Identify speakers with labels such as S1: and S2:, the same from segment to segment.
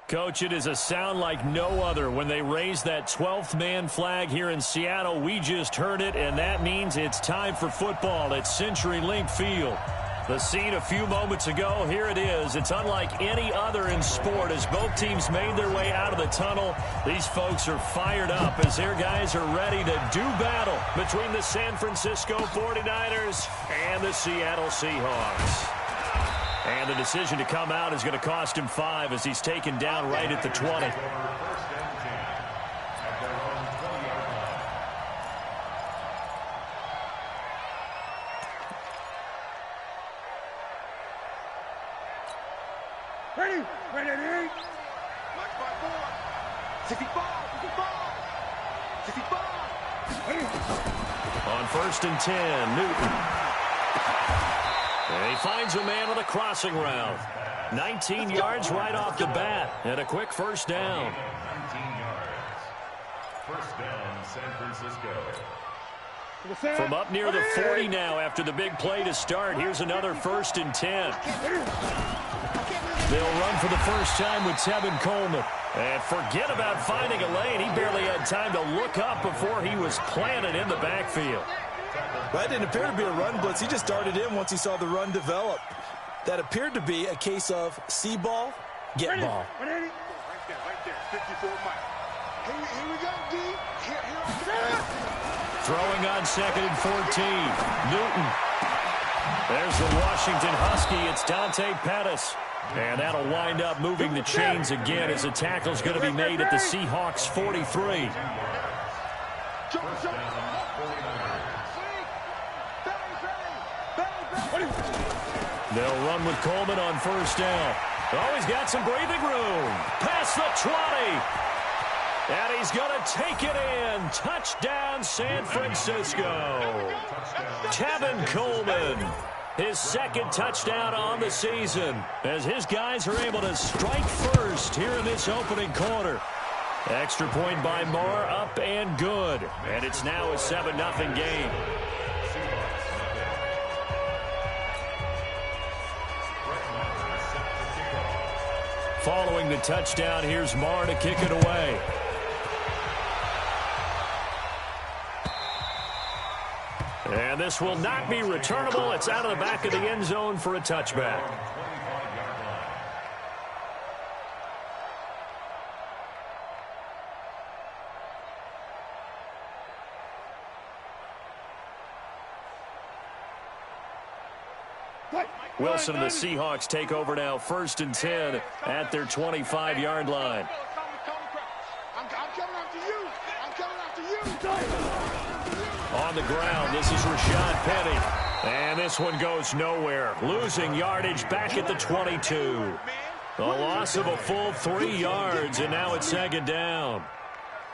S1: Coach, it is a sound like no other when they raise that 12th man flag here in Seattle. We just heard it, and that means it's time for football at CenturyLink Field. The scene a few moments ago, here it is. It's unlike any other in sport as both teams made their way out of the tunnel. These folks are fired up as their guys are ready to do battle between the San Francisco 49ers and the Seattle Seahawks. And the decision to come out is going to cost him 5 as he's taken down right at the 20.
S2: Ready, ready. Watch my board. 65.
S1: On 1st and 10, Newton. And he finds a man with a crossing route. 19 yards right off the bat, and a quick first down.
S3: 19 yards. First down, San Francisco.
S1: From up near the 40 now after the big play to start. Here's another 1st and 10. They'll run for the first time with Tevin Coleman. And forget about finding a lane. He barely had time to look up before he was planted in the backfield.
S4: That didn't appear to be a run blitz. He just darted in once he saw the run develop. That appeared to be a case of see ball, get ball.
S2: Right there. 54 miles. Here we go, D. Here.
S1: Throwing on 2nd and 14. Newton. There's the Washington Husky. It's Dante Pettis. And that'll wind up moving the chains again as a tackle's going to be made at the Seahawks 43. They'll run with Coleman on 1st down. Oh, he's got some breathing room. Past the 20. And he's going to take it in. Touchdown, San Francisco. Tevin Coleman. His 2nd touchdown on the season as his guys are able to strike first here in this opening quarter. Extra point by Moore, up and good. And it's now a 7-0 game. Following the touchdown, here's Moore to kick it away. And this will not be returnable. It's out of the back of the end zone for a touchback. Wilson and the Seahawks take over now, 1st and 10 at their 25-yard line.
S2: I'm coming after you.
S1: On the ground, this is Rashad Penny. And this one goes nowhere. Losing yardage back at the 22. The loss of a full 3 yards, and now it's 2nd down.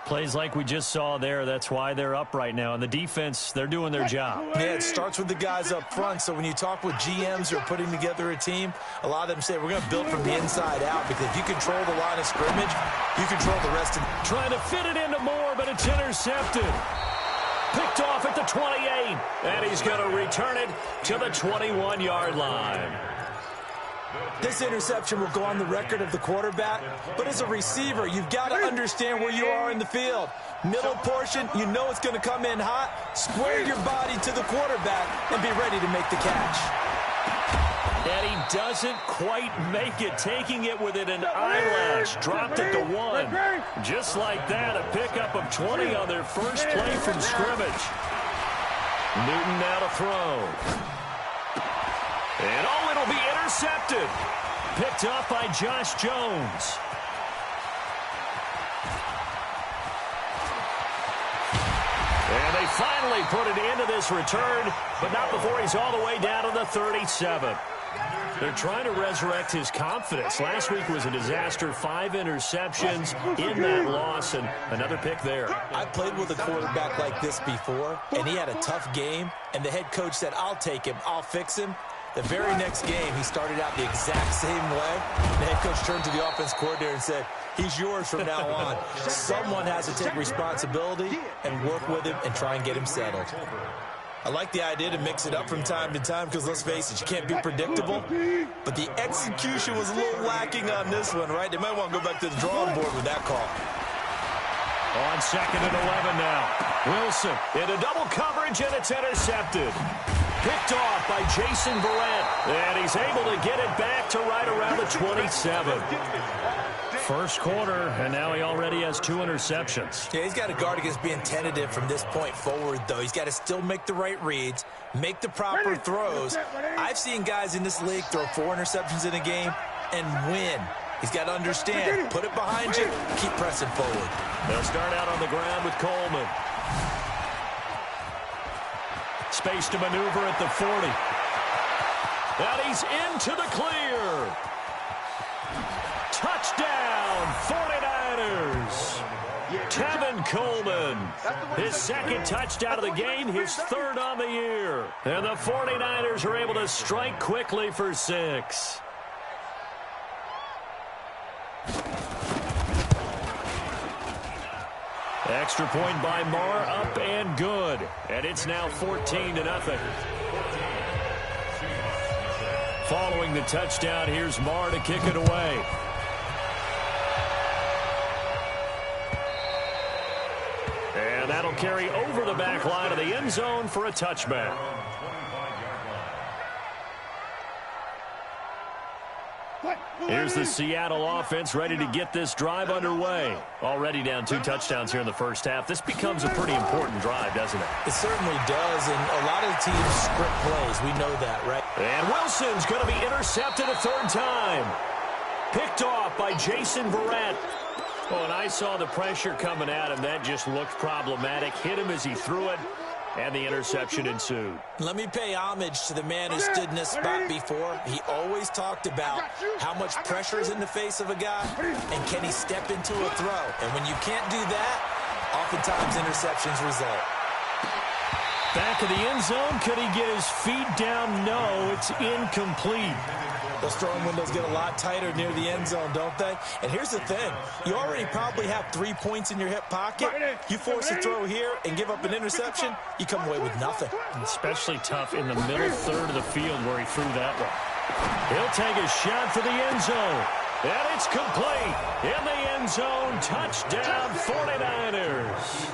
S1: Plays like we just saw there. That's why they're up right now. And the defense, they're doing their job.
S4: Yeah, it starts with the guys up front. So when you talk with GMs who are putting together a team, a lot of them say we're going to build from the inside out because if you control the line of scrimmage, you control the rest of it.
S1: Trying to fit it into Moore, but it's intercepted. Picked off at the 28. And he's going to return it to the 21-yard line.
S4: This interception will go on the record of the quarterback, but as a receiver, you've got to understand where you are in the field. Middle portion, you know it's going to come in hot. Square your body to the quarterback and be ready to make the catch.
S1: And he doesn't quite make it, taking it within an eyelash. Dropped it to 1. Just like that, a pickup of 20 on their first play from scrimmage. Newton now to throw. And oh, it'll be intercepted. Picked up by Josh Jones. And they finally put it into this return, but not before he's all the way down to the 37. They're trying to resurrect his confidence. Last week was a disaster. 5 interceptions in that loss, and another pick there.
S4: I played with a quarterback like this before, and he had a tough game, and the head coach said, I'll take him, I'll fix him. The very next game, he started out the exact same way. The head coach turned to the offense coordinator and said, he's yours from now on. Someone has to take responsibility and work with him and try and get him settled. I like the idea to mix it up from time to time because, let's face it, you can't be predictable. But the execution was a little lacking on this one, right? They might want to go back to the drawing board with that call.
S1: On 2nd and 11 now. Wilson into double coverage, and it's intercepted. Picked off by Jason Verrett, and he's able to get it back to right around the 27. First quarter, and now he already has 2 interceptions.
S4: Yeah, he's got to guard against being tentative from this point forward, though. He's got to still make the right reads, make the proper throws. I've seen guys in this league throw 4 interceptions in a game and win. He's got to understand, put it behind you, keep pressing forward.
S1: They'll start out on the ground with Coleman. Space to maneuver at the 40. And he's into the clear. Touchdown, 49ers. Tevin Coleman, his 2nd touchdown of the game, his 3rd on the year. And the 49ers are able to strike quickly for 6. Extra point by Marr, up and good. And it's now 14-0. Following the touchdown, here's Marr to kick it away. And that'll carry over the back line of the end zone for a touchback. Here's the Seattle offense ready to get this drive underway. Already down 2 touchdowns here in the first half. This becomes a pretty important drive, doesn't it?
S4: It certainly does, and a lot of teams script plays. We know that, right?
S1: And Wilson's going to be intercepted a 3rd time. Picked off by Jason Verrett. Oh, and I saw the pressure coming at him. That just looked problematic. Hit him as he threw it, and the interception ensued.
S4: Let me pay homage to the man who stood in this spot before. He always talked about how much pressure is in the face of a guy, and can he step into a throw. And when you can't do that, oftentimes interceptions result.
S1: Back of the end zone. Could he get his feet down? No, it's incomplete.
S4: Those throwing windows get a lot tighter near the end zone, don't they? And here's the thing. You already probably have 3 points in your hip pocket. You force a throw here and give up an interception, you come away with nothing.
S1: Especially tough in the middle 3rd of the field where he threw that one. He'll take a shot for the end zone. And it's complete. In the end zone, touchdown 49ers.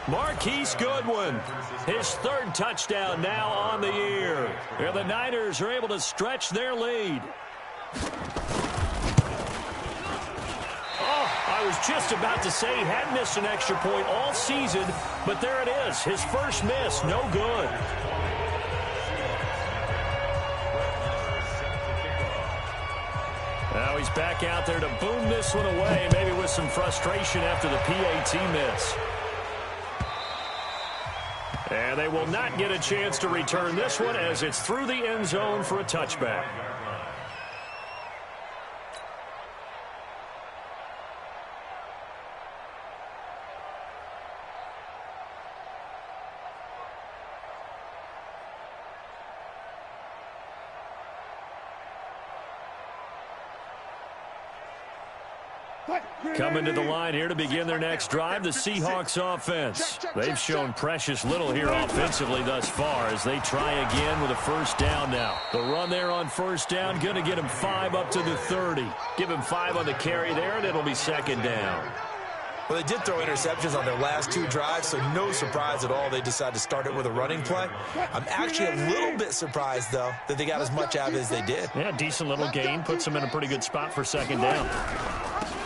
S1: Marquise Goodwin, his 3rd touchdown now on the year. And the Niners are able to stretch their lead. Oh, I was just about to say he hadn't missed an extra point all season, but there it is. His first miss, no good. Now he's back out there to boom this one away, maybe with some frustration after the PAT miss. And they will not get a chance to return this one as it's through the end zone for a touchback. Coming to the line here to begin their next drive, the Seahawks offense. They've shown precious little here offensively thus far as they try again with a 1st down now. The run there on 1st down, going to get him 5 up to the 30. Give him 5 on the carry there, and it'll be 2nd down.
S4: Well, they did throw interceptions on their last 2 drives, so no surprise at all they decided to start it with a running play. I'm actually a little bit surprised, though, that they got as much out of it as they did.
S1: Yeah, decent little gain. Puts them in a pretty good spot for 2nd down.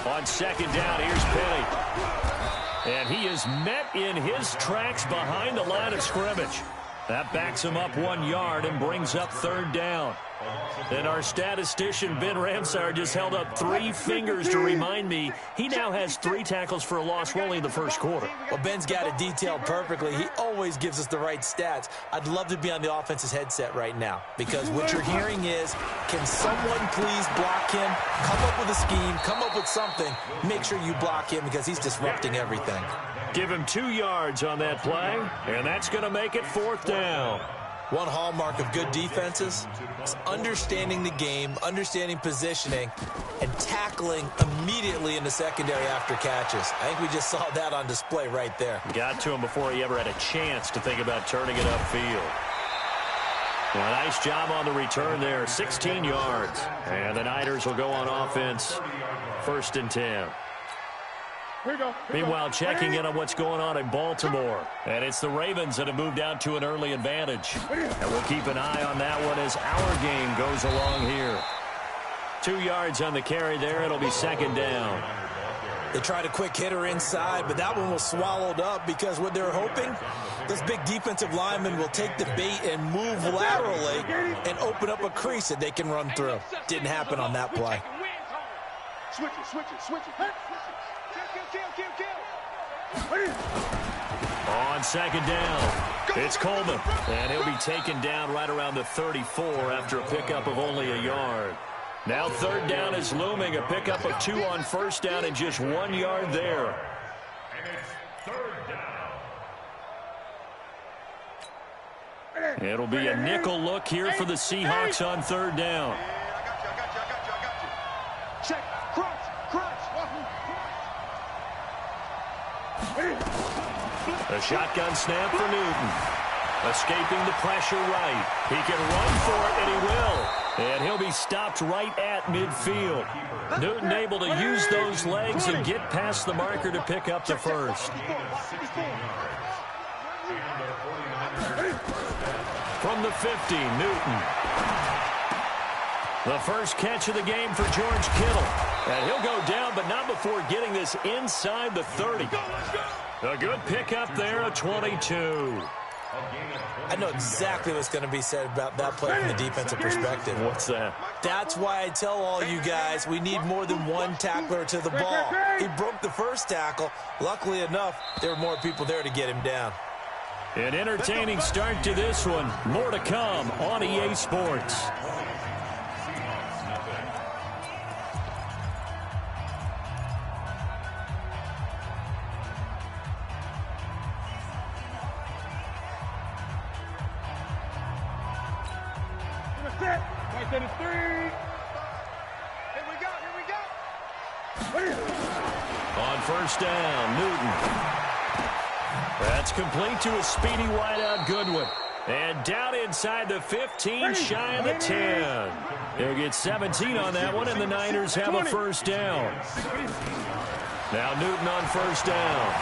S1: On 2nd down, here's Penny. And he is met in his tracks behind the line of scrimmage. That backs him up 1 yard and brings up 3rd down. And our statistician, Ben Ramsar, just held up 3 fingers to remind me he now has 3 tackles for a loss only in the 1st quarter.
S4: Well, Ben's got it detailed perfectly. He always gives us the right stats. I'd love to be on the offense's headset right now because what you're hearing is, can someone please block him? Come up with a scheme. Come up with something. Make sure you block him because he's disrupting everything.
S1: Give him 2 yards on that play, and that's going to make it 4th down.
S4: One hallmark of good defenses is understanding the game, understanding positioning, and tackling immediately in the secondary after catches. I think we just saw that on display right there.
S1: Got to him before he ever had a chance to think about turning it upfield. Well, nice job on the return there, 16 yards. And the Niners will go on offense, 1st and 10. Meanwhile, checking in on what's going on in Baltimore. And it's the Ravens that have moved out to an early advantage. And we'll keep an eye on that one as our game goes along here. 2 yards on the carry there. It'll be 2nd down.
S4: They tried a quick hitter inside, but that one was swallowed up because what they're hoping, this big defensive lineman will take the bait and move laterally and open up a crease that they can run through. Didn't happen on that play.
S2: Switch it.
S1: On 2nd down, it's Coleman. And he'll be taken down right around the 34 after a pickup of only a yard. Now 3rd down is looming, a pickup of 2 on 1st down and just 1 yard there.
S3: And it's 3rd down.
S1: It'll be a nickel look here for the Seahawks on 3rd down.
S2: I got you. Check. Crunch.
S1: A shotgun snap for Newton. Escaping the pressure right. He can run for it, and he will. And he'll be stopped right at midfield. Newton able to use those legs and get past the marker to pick up the first. From the 50, Newton. The first catch of the game for George Kittle. And he'll go down, but not before getting this inside the 30. A good pickup there, a 22.
S4: I know exactly what's going to be said about that play from the defensive perspective.
S1: What's that?
S4: That's why I tell all you guys we need more than one tackler to the ball. He broke the first tackle. Luckily enough, there were more people there to get him down.
S1: An entertaining start to this one. More to come on EA Sports.
S2: Right to the 3. Here we go.
S1: On 1st down, Newton. That's complete to a speedy wideout Goodwin. And down inside the 15, shy of the 10. They'll get 17 on that one, and the Niners have a 1st down. Now Newton on 1st down.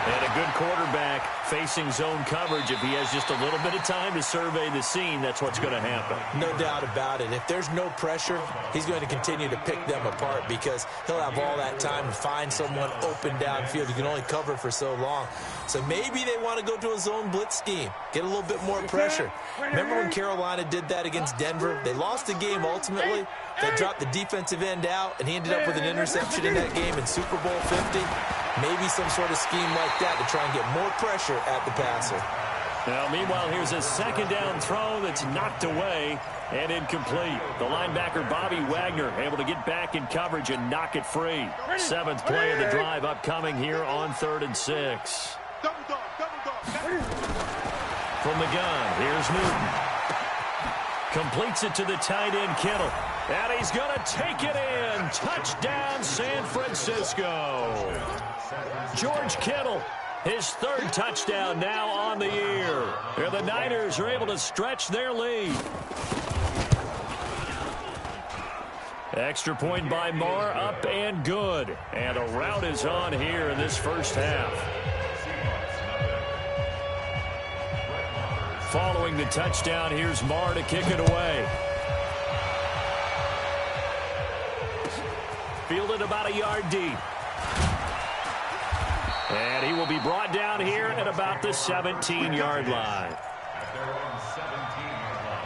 S1: And a good quarterback facing zone coverage. If he has just a little bit of time to survey the scene, that's what's going to happen.
S4: No doubt about it. If there's no pressure, he's going to continue to pick them apart because he'll have all that time to find someone open downfield. You can only cover for so long. So maybe they want to go to a zone blitz scheme, get a little bit more pressure. Remember when Carolina did that against Denver? They lost the game ultimately. They dropped the defensive end out, and he ended up with an interception in that game in Super Bowl 50. Maybe some sort of scheme like that to try and get more pressure at the passer.
S1: Now, meanwhile, here's a 2nd down throw that's knocked away and incomplete. The linebacker, Bobby Wagner, able to get back in coverage and knock it free. 7th play of the drive upcoming here on 3rd and 6.
S2: Double dog.
S1: From the gun, here's Newton. Completes it to the tight end, Kittle. And he's going to take it in. Touchdown, San Francisco. George Kittle, his 3rd touchdown now on the year. And the Niners are able to stretch their lead. Extra point by Marr, up and good. And a rout is on here in this first half. Following the touchdown, here's Marr to kick it away. Fielded about a yard deep. And he will be brought down here at about the 17-yard line.
S3: At their own 17-yard line.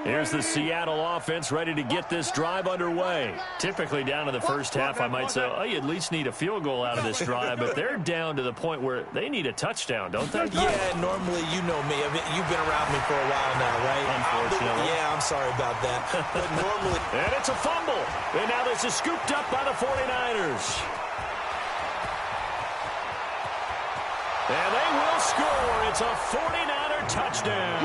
S1: Here's the Seattle offense ready to get this drive underway. Typically down in the first half, I might say, oh, you at least need a field goal out of this drive, but they're down to the point where they need a touchdown, don't they?
S4: Yeah, normally, you know me. I mean, you've been around me for a while now, right?
S1: Unfortunately.
S4: Yeah, I'm sorry about that. But normally...
S1: And it's a fumble. And now this is scooped up by the 49ers. And they will score. It's a 49er touchdown.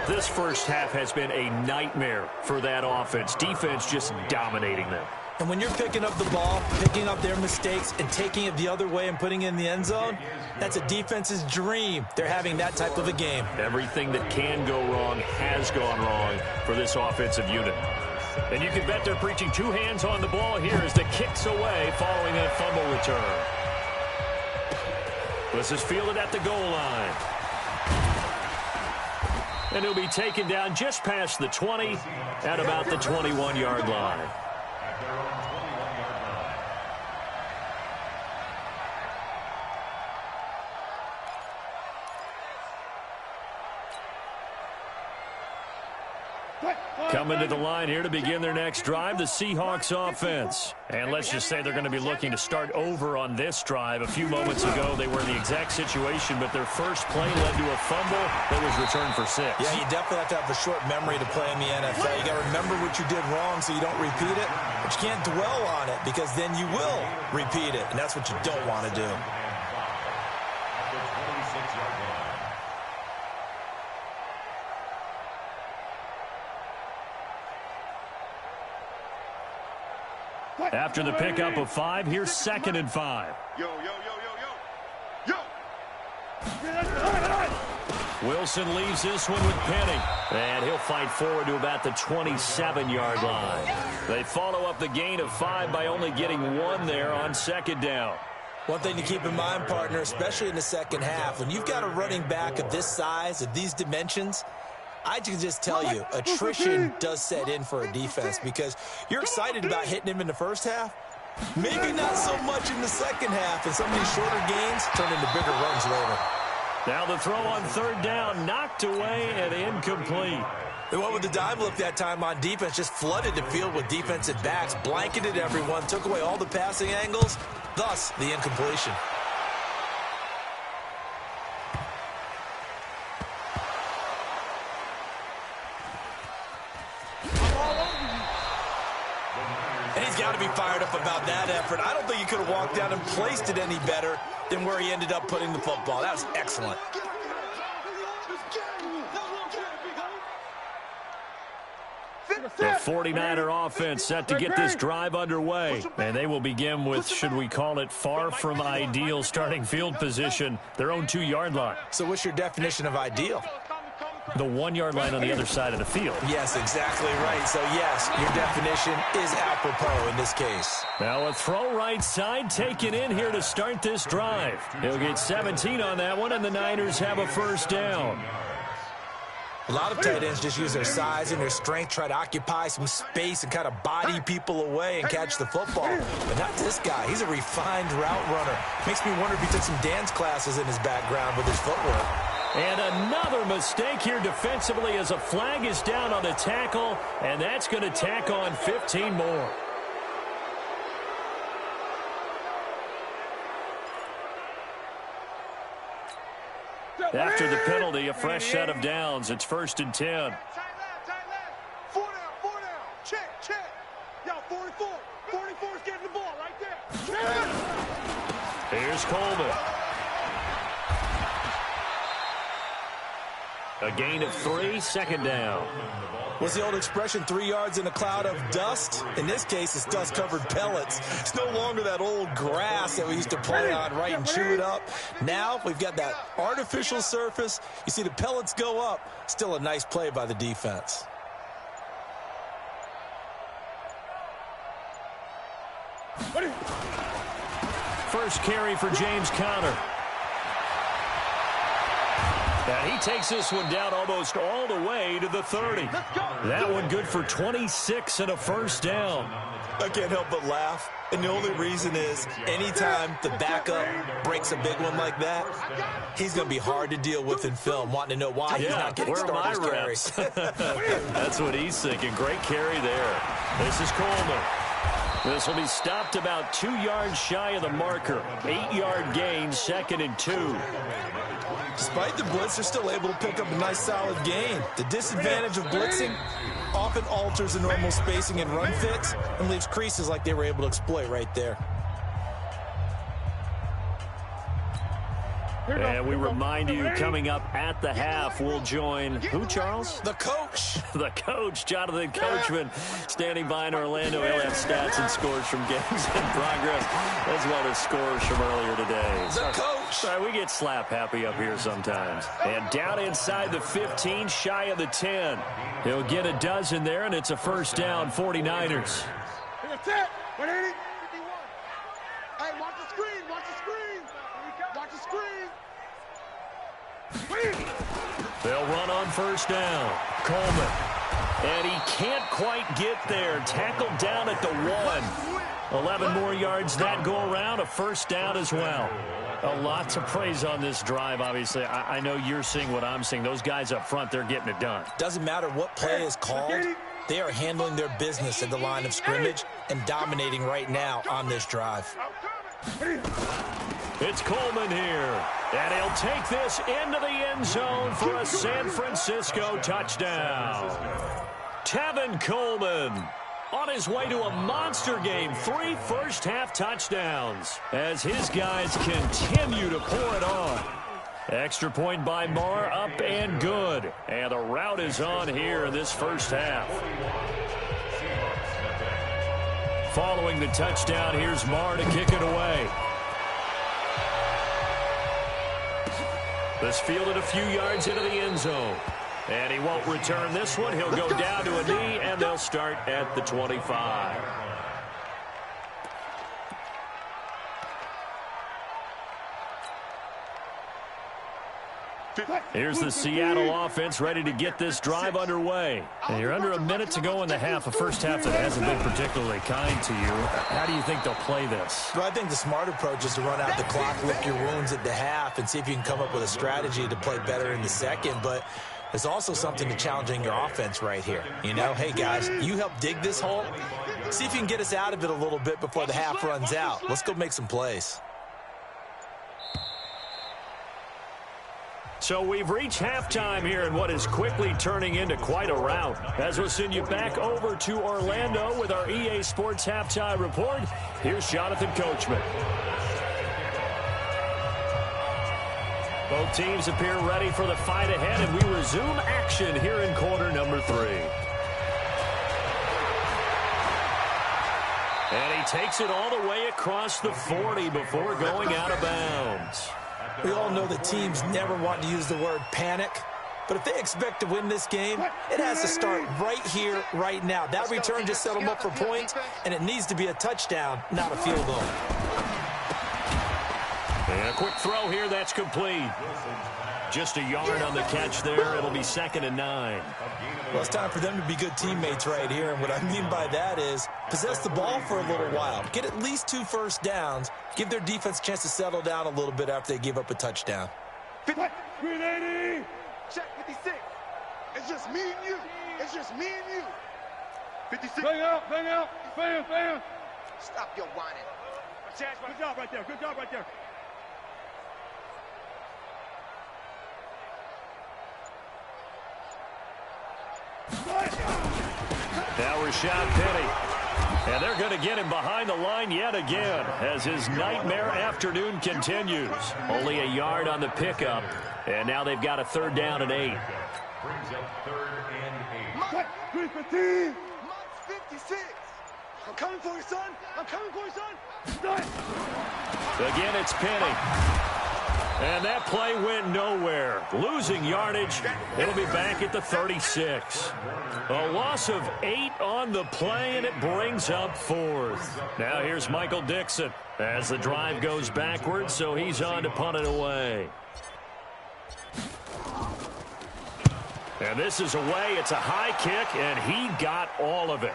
S1: This first half has been a nightmare for that offense. Defense just dominating them.
S4: And when you're picking up the ball, picking up their mistakes, and taking it the other way and putting it in the end zone, that's a defense's dream. They're having that type of a game.
S1: Everything that can go wrong has gone wrong for this offensive unit. And you can bet they're preaching two hands on the ball here as the kick's away following that fumble return. This is fielded at the goal line. And he'll be taken down just past the 20 at about the 21-yard line. Coming to the line here to begin their next drive, the Seahawks offense. And let's just say they're going to be looking to start over on this drive. A few moments ago, they were in the exact situation, but their first play led to a fumble that was returned for 6.
S4: Yeah, you definitely have to have a short memory to play in the NFL. You got to remember what you did wrong so you don't repeat it, but you can't dwell on it because then you will repeat it, and that's what you don't want to do.
S1: After the pickup of 5, here's 2nd and 5.
S2: Yo, yo, yo, yo, yo, yo.
S1: Wilson leaves this one with Penny. And he'll fight forward to about the 27-yard line. They follow up the gain of 5 by only getting 1 there on 2nd down.
S4: One thing to keep in mind, partner, especially in the second half, when you've got a running back of this size, of these dimensions, I can just tell you, attrition does set in for a defense because you're excited about hitting him in the first half. Maybe not so much in the second half, and some of these shorter gains turn into bigger runs later.
S1: Now the throw on 3rd down, knocked away and incomplete.
S4: They went with the dime look that time on defense, just flooded the field with defensive backs, blanketed everyone, took away all the passing angles, thus the incompletion. Got to be fired up about that effort. I don't think he could have walked down and placed it any better than where he ended up putting the football. That was excellent.
S1: The 49er offense set to get this drive underway. And they will begin with, should we call it, far from ideal starting field position, their own 2-yard line.
S4: So what's your definition of ideal?
S1: The 1-yard line on the other side of the field.
S4: Yes, exactly right. So, yes, your definition is apropos in this case.
S1: Now a throw right side taken in here to start this drive. He'll get 17 on that one, and the Niners have a 1st down.
S4: A lot of tight ends just use their size and their strength, try to occupy some space and kind of body people away and catch the football. But not this guy. He's a refined route runner. Makes me wonder if he took some dance classes in his background with his footwork.
S1: And another mistake here defensively as a flag is down on the tackle, and that's going to tack on 15 more. After the penalty, a fresh set of downs. It's 1st and 10.
S2: Tight left. 4 down, 4 down. Check. Yo, 44. 44's getting the ball right there.
S1: Here's Coleman. A gain of 3, 2nd down.
S4: What's the old expression, 3 yards in a cloud of dust? In this case, it's dust-covered pellets. It's no longer that old grass that we used to play on, right, and chew it up. Now we've got that artificial surface. You see the pellets go up. Still a nice play by the defense.
S1: First carry for James Conner. And he takes this one down almost all the way to the 30. That one good for 26 and a 1st down.
S4: I can't help but laugh. And the only reason is anytime the backup breaks a big one like that, he's going to be hard to deal with in film, wanting to know why he's not getting starters carries.
S1: That's what he's thinking. Great carry there. This is Coleman. This will be stopped about 2 yards shy of the marker. 8-yard gain, 2nd and 2.
S4: Despite the blitz, they're still able to pick up a nice solid gain. The disadvantage of blitzing often alters the normal spacing and run fits and leaves creases like they were able to exploit right there.
S1: And we remind you, coming up at the half, we'll join who, Charles?
S4: The coach.
S1: The coach, Jonathan Coachman, standing by in Orlando. He'll have stats and scores from games in progress, as well as scores from earlier today.
S4: The coach.
S1: Sorry, we get slap happy up here sometimes. And down inside the 15, shy of the 10. He'll get a dozen there, and it's a first down, 49ers.
S2: Hey, watch the screen, watch the screen. Watch the screen.
S1: They'll run on first down. Coleman. And he can't quite get there. Tackled down at the 1. 11 more yards that go around. A first down as well. A lot to praise on this drive, obviously. I know you're seeing what I'm seeing. Those guys up front, they're getting it done.
S4: Doesn't matter what play is called. They are handling their business at the line of scrimmage and dominating right now on this drive.
S1: It's Coleman here, and he'll take this into the end zone for a San Francisco touchdown. Tevin Coleman on his way to a monster game. 3 first-half touchdowns as his guys continue to pour it on. Extra point by Marr, up and good. And the route is on here in this first half. Following the touchdown, here's Marr to kick it away. This fielded a few yards into the end zone. And he won't return this one. He'll go down to a knee, and they'll start at the 25. Here's the Seattle offense ready to get this drive underway. And you're under a minute to go in the half, a first half that hasn't been particularly kind to you. How do you think they'll play this?
S4: Well, I think the smart approach is to run out the clock, lick your wounds at the half, and see if you can come up with a strategy to play better in the second. But there's also something to challenging your offense right here. You know, hey, guys, you help dig this hole. See if you can get us out of it a little bit before the half runs out. Let's go make some plays.
S1: So we've reached halftime here in what is quickly turning into quite a rout. As we'll send you back over to Orlando with our EA Sports Halftime Report, here's Jonathan Coachman. Both teams appear ready for the fight ahead, and we resume action here in quarter number 3. And he takes it all the way across the 40 before going out of bounds.
S4: We all know that teams never want to use the word panic, but if they expect to win this game, it has to start right here, right now. That return just set them up for points, and it needs to be a touchdown, not a field goal.
S1: And a quick throw here, that's complete. Just a yard on the catch there. It'll be 2nd and 9.
S4: Well, it's time for them to be good teammates right here, and what I mean by that is possess the ball for a little while, get at least 2 first downs, give their defense a chance to settle down a little bit after they give up a touchdown.
S2: 380. Check 56. It's just me and you. It's just me and you. 56. Bang out, bang out. Bang. Stop your whining. Good job right there. Good job right there.
S1: Now Rashad Penny. And they're going to get him behind the line yet again as his nightmare afternoon continues. Only a yard on the pickup. And now they've got a 3rd down and 8.
S3: Brings up 3rd and 8.
S2: 315. 56. I'm coming for you, son. I'm coming for you, son.
S1: Again, it's Penny. And that play went nowhere. Losing yardage. It'll be back at the 36. A loss of 8 on the play, and it brings up 4th. Now here's Michael Dixon as the drive goes backwards, so he's on to punt it away. And this is away. It's a high kick, and he got all of it.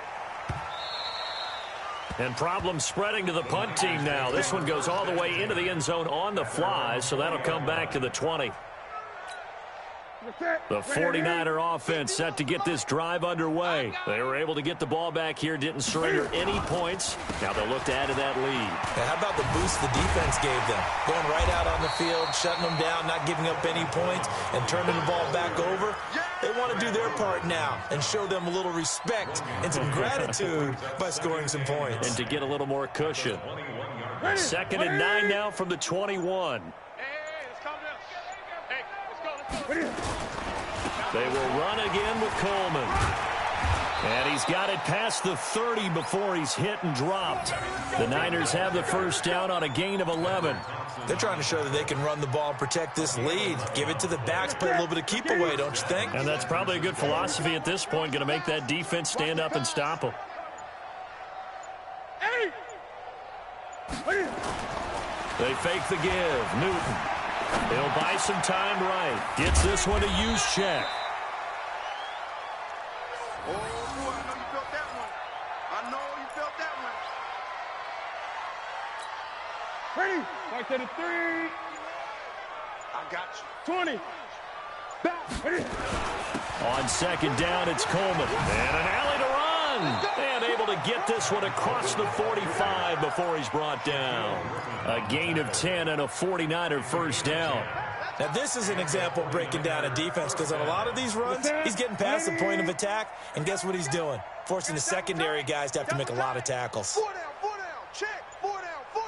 S1: And problems spreading to the punt team now. This one goes all the way into the end zone on the fly, so that'll come back to the 20. The 49er offense set to get this drive underway. They were able to get the ball back here, didn't surrender any points. Now they'll look to add to that lead.
S4: Now, how about the boost the defense gave them? Going right out on the field, shutting them down, not giving up any points, and turning the ball back over. They want to do their part now and show them a little respect and some gratitude by scoring some points.
S1: And to get a little more cushion. 2nd and 9 now from the 21.
S2: Hey, let's calm down.
S1: They will run again with Coleman. And he's got it past the 30 before he's hit and dropped. The Niners have the first down on a gain of 11.
S4: They're trying to show that they can run the ball and protect this lead. Give it to the backs, play a little bit of keep away, don't you think?
S1: And that's probably a good philosophy at this point, going to make that defense stand up and stop them. They fake the give. Newton. He'll buy some time right. Gets this one to use check.
S2: Oh, boy, I know you felt that one. I know you felt that one.
S5: Ready? Back to the 3.
S2: I got you.
S5: 20. Back. Ready?
S1: On second down, it's Coleman. And an alley to run. And able to get this one across the 45 before he's brought down. A gain of 10 and a 49er first down.
S4: Now, this is an example of breaking down a defense because on a lot of these runs, he's getting past the point of attack, and guess what he's doing? Forcing the secondary guys to have to make a lot of tackles.
S2: 4 down, 4 down. Check. 4 down, 4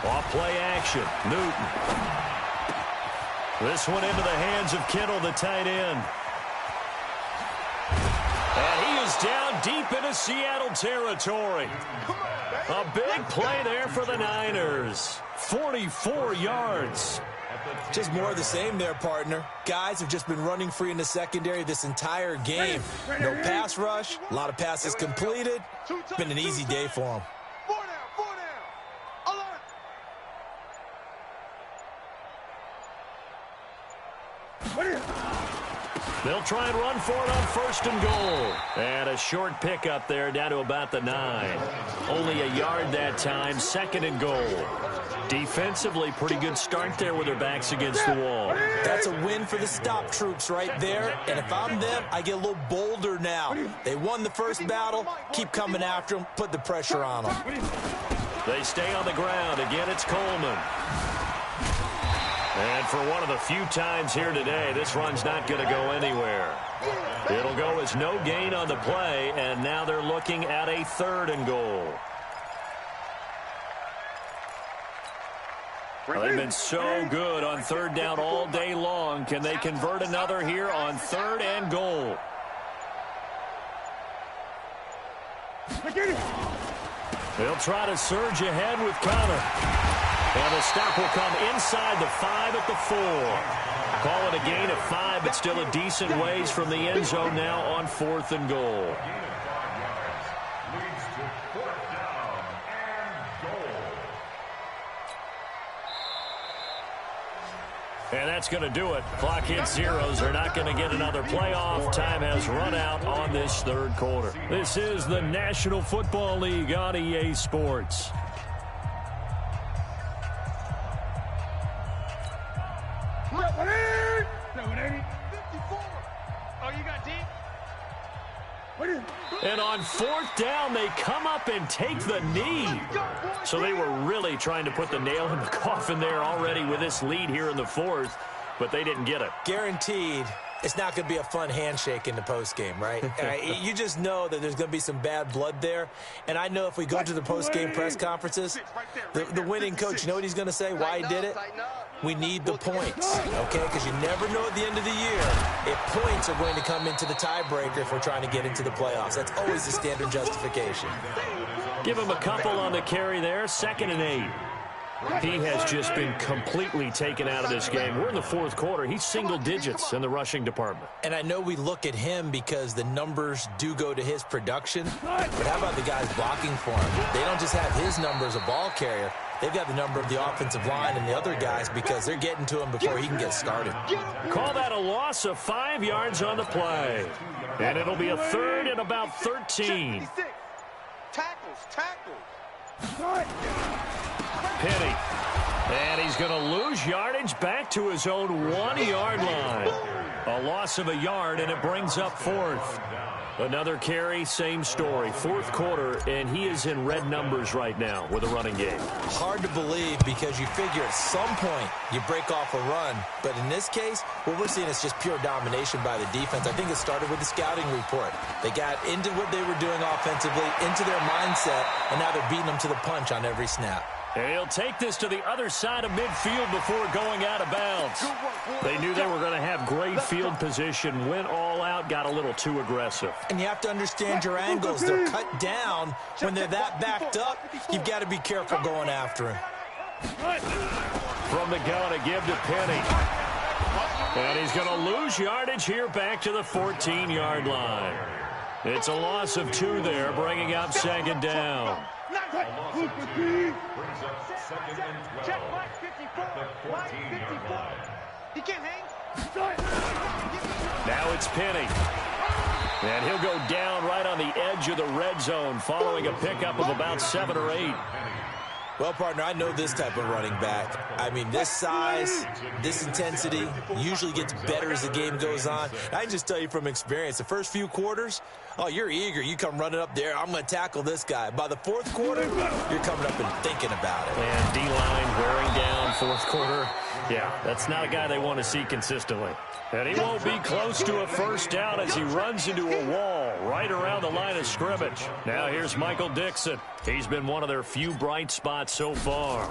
S2: down.
S1: Off play action. Newton. This one into the hands of Kittle, the tight end. And he is down deep into Seattle territory. A big play there for the Niners. 44 yards.
S4: Just more of the same there, partner. Guys have just been running free in the secondary this entire game. No pass rush, a lot of passes completed. It's been an easy day for them.
S2: 4 down, 4 down. Alert.
S1: They'll try and run for it on first and goal. And a short pickup there down to about the 9. Only a yard that time, second and goal. Defensively, pretty good start there with their backs against the wall.
S4: That's a win for the stop troops right there. And if I'm them, I get a little bolder now. They won the first battle. Keep coming after them. Put the pressure on them.
S1: They stay on the ground. Again, it's Coleman. And for one of the few times here today, this run's not going to go anywhere. It'll go as no gain on the play, and now they're looking at a third and goal. Well, they've been so good on third down all day long. Can they convert another here on third and goal? They'll try to surge ahead with Connor. And the stop will come inside the 5 at the 4. Call it a gain of 5, but still a decent ways from the end zone now on fourth and goal. And that's going to do it. Clock hits zeros. They're not going to get another playoff. Time has run out on this third quarter. This is the National Football League on EA Sports. And on fourth down, they come up and take the knee. So they were really trying to put the nail in the coffin there already with this lead here in the fourth, but they didn't get it.
S4: Guaranteed, it's not going to be a fun handshake in the postgame, right? You just know that there's going to be some bad blood there. And I know if we go to the postgame press conferences, the winning coach, you know what he's going to say, why he did it? We need the points, okay? Because you never know at the end of the year if points are going to come into the tiebreaker if we're trying to get into the playoffs. That's always the standard justification.
S1: Give him a couple on the carry there, 2nd and 8. He has just been completely taken out of this game. We're in the fourth quarter. He's single digits in the rushing department.
S4: And I know we look at him because the numbers do go to his production. But how about the guys blocking for him? They don't just have his number as a ball carrier. They've got the number of the offensive line and the other guys because they're getting to him before he can get started.
S1: Call that a loss of 5 yards on the play. And it'll be a third and about 13.
S2: Tackles.
S1: Penny. And he's going to lose yardage back to his own 1-yard line. A loss of a yard, and it brings up fourth. Another carry, same story. Fourth quarter, and he is in red numbers right now with a running game.
S4: Hard to believe because you figure at some point you break off a run. But in this case, what we're seeing is just pure domination by the defense. I think it started with the scouting report. They got into what they were doing offensively, into their mindset, and now they're beating them to the punch on every snap.
S1: And he'll take this to the other side of midfield before going out of bounds. They knew they were going to have great field position, went all out, got a little too aggressive.
S4: And you have to understand your angles. They're cut down. When they're that backed up, you've got to be careful going after him.
S1: From the gun, a give to Penny. And he's going to lose yardage here back to the 14-yard line. It's a loss of 2 there, bringing up second down.
S3: Brings up second and 12 at the 14-yard line.
S2: He can't hang.
S1: Now it's Penny. And he'll go down right on the edge of the red zone following a pickup of about 7 or 8.
S4: Well, partner, I know this type of running back. I mean, this size, this intensity usually gets better as the game goes on. I can just tell you from experience, the first few quarters, oh, you're eager. You come running up there, I'm going to tackle this guy. By the fourth quarter, you're coming up and thinking about it.
S1: And D-line wearing down fourth quarter. Yeah, that's not a guy they want to see consistently. And he won't be close to a first down as he runs into a wall right around the line of scrimmage. Now here's Michael Dixon. He's been one of their few bright spots so far.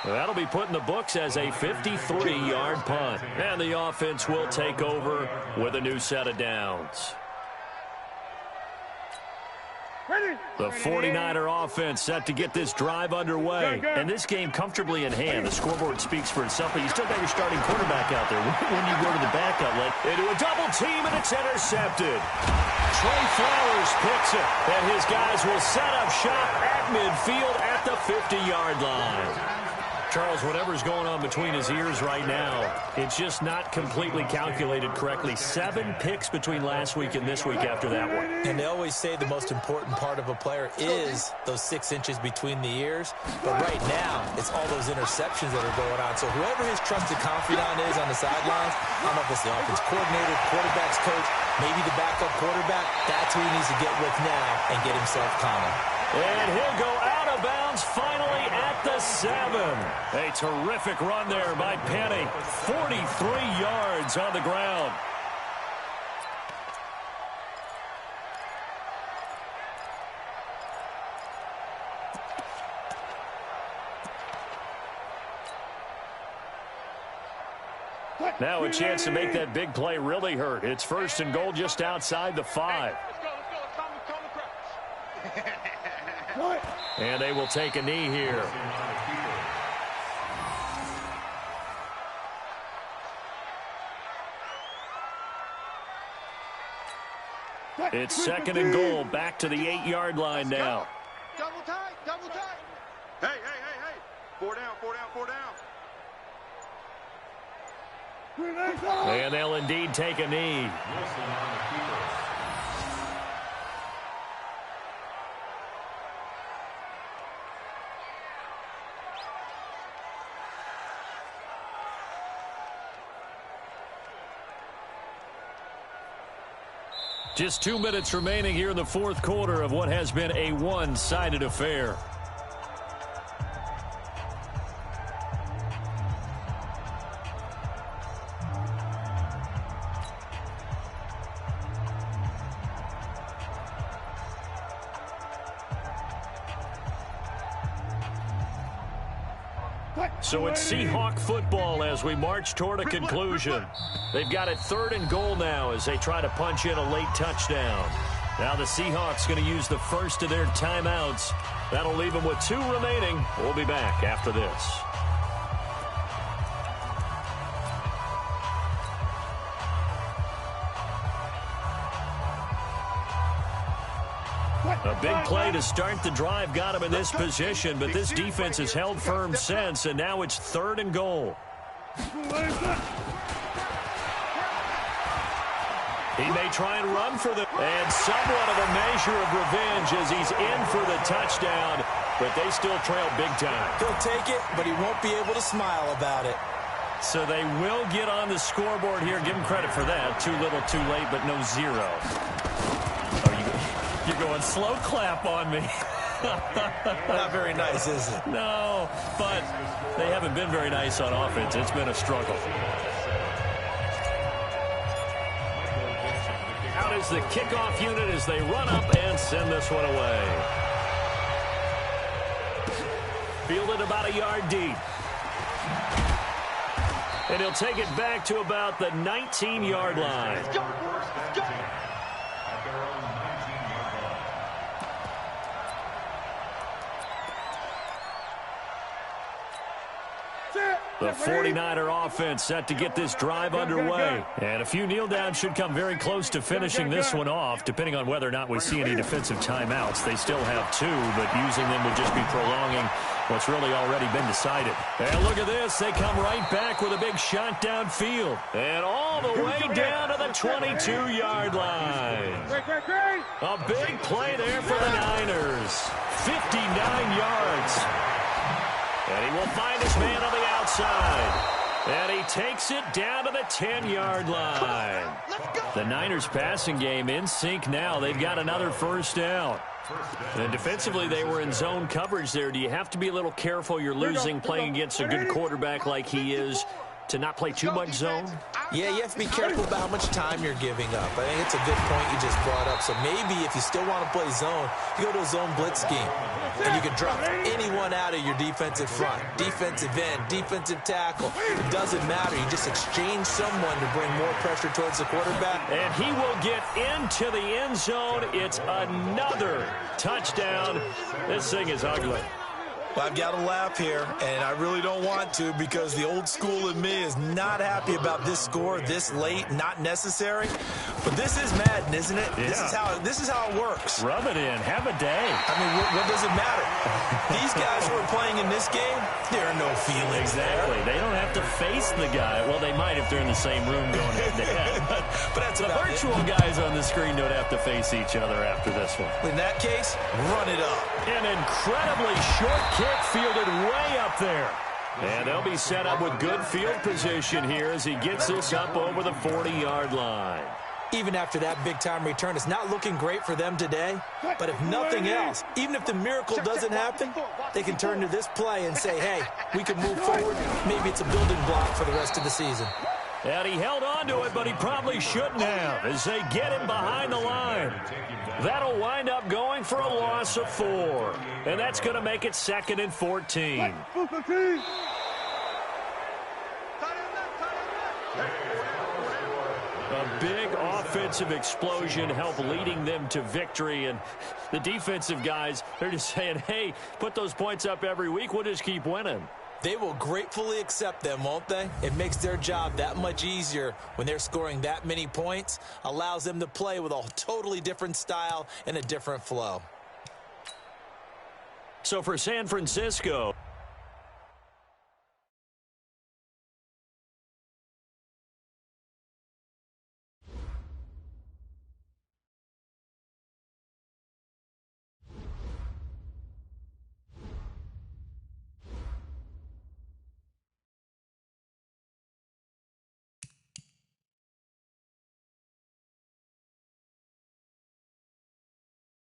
S1: That'll be put in the books as a 53-yard punt. And the offense will take over with a new set of downs. The 49er offense set to get this drive underway. And this game comfortably in hand. The scoreboard speaks for itself, but you still got your starting quarterback out there. When you go to the backup, into a double team, and it's intercepted. Trey Flowers picks it, and his guys will set up shop at midfield at the 50-yard line. Charles, whatever's going on between his ears right now, it's just not completely calculated correctly. 7 picks between last week and this week after that one.
S4: And they always say the most important part of a player is those 6 inches between the ears. But right now, it's all those interceptions that are going on. So whoever his trusted confidant is on the sidelines, I don't know if it's the offense coordinator, quarterback's coach, maybe the backup quarterback, that's who he needs to get with now and get himself calm.
S1: And he'll go out of bounds finally at the 7. A terrific run there by Penny. 43 yards on the ground. Now a chance to make that big play really hurt. It's first and goal just outside the 5. And they will take a knee here. It's second and goal, back to the 8-yard line now.
S2: Double tight, double tight. Hey, hey, hey, hey. 4 down, 4 down, 4 down.
S1: And they'll indeed take a knee. Just 2 minutes remaining here in the fourth quarter of what has been a one-sided affair. So it's Seahawk football as we march toward a conclusion. They've got it 3rd and goal now as they try to punch in a late touchdown. Now the Seahawks going to use the first of their timeouts. That'll leave them with 2 remaining. We'll be back after this. A big play to start the drive got him in this position, but this defense has held firm since, and now it's 3rd and goal. He may try and run for the... And somewhat of a measure of revenge as he's in for the touchdown. but they still trail big time.
S4: He'll take it, but he won't be able to smile about it.
S1: So they will get on the scoreboard here. Give them credit for that. Too little, too late, but no zero. Oh, you're going slow clap on me.
S4: Not very nice, is it?
S1: No, but they haven't been very nice on offense. It's been a struggle. Out is the kickoff unit as they run up and send this one away. Fielded about a yard deep. And he'll take it back to about the 19-yard line. The 49er offense set to get this drive underway. And a few kneel downs should come very close to finishing this one off, depending on whether or not we see any defensive timeouts. They still have 2, but using them would just be prolonging what's really already been decided. And look at this. They come right back with a big shot downfield. And all the way down to the 22-yard line. A big play there for the Niners. 59 yards. And he will find his man on the outside. And he takes it down to the 10-yard line. The Niners passing game in sync now. They've got another first down. And defensively, they were in zone coverage there. Do you have to be a little careful? You're losing playing against a good quarterback like he is to not play too much zone?
S4: Yeah, you have to be careful about how much time you're giving up. I think it's a good point you just brought up. So maybe if you still want to play zone, you go to a zone blitz scheme. And you can drop anyone out of your defensive front. Defensive end, defensive tackle. It doesn't matter. You just exchange someone to bring more pressure towards the quarterback.
S1: And he will get into the end zone. It's another touchdown. This thing is ugly.
S4: Well, I've got to laugh here, and I really don't want to because the old school in me is not happy about this score this late, not necessary. But this is Madden, isn't it?
S1: Yeah.
S4: This is how it works.
S1: Rub it in. Have a day.
S4: I mean, what does it matter? These guys who are playing in this game, there are no feelings
S1: Exactly.
S4: there.
S1: They don't have to face the guy. Well, they might if they're in the same room going head-to-head.
S4: But that's
S1: the virtual guys on the screen don't have to face each other after this one.
S4: In that case, run it up.
S1: An incredibly short kick fielded way up there. And they'll be set up with good field position here as he gets this up over the 40-yard line.
S4: Even after that big-time return, it's not looking great for them today. But if nothing else, even if the miracle doesn't happen, they can turn to this play and say, hey, we can move forward. Maybe it's a building block for the rest of the season.
S1: And he held on to it, but he probably shouldn't have as they get him behind the line. That'll wind up going for a loss of 4. And that's going to make it 2nd and 14. A big offensive explosion helped leading them to victory. And the defensive guys, they're just saying, hey, put those points up every week. We'll just keep winning.
S4: They will gratefully accept them, won't they? It makes their job that much easier when they're scoring that many points. Allows them to play with a totally different style and a different flow.
S1: So for San Francisco,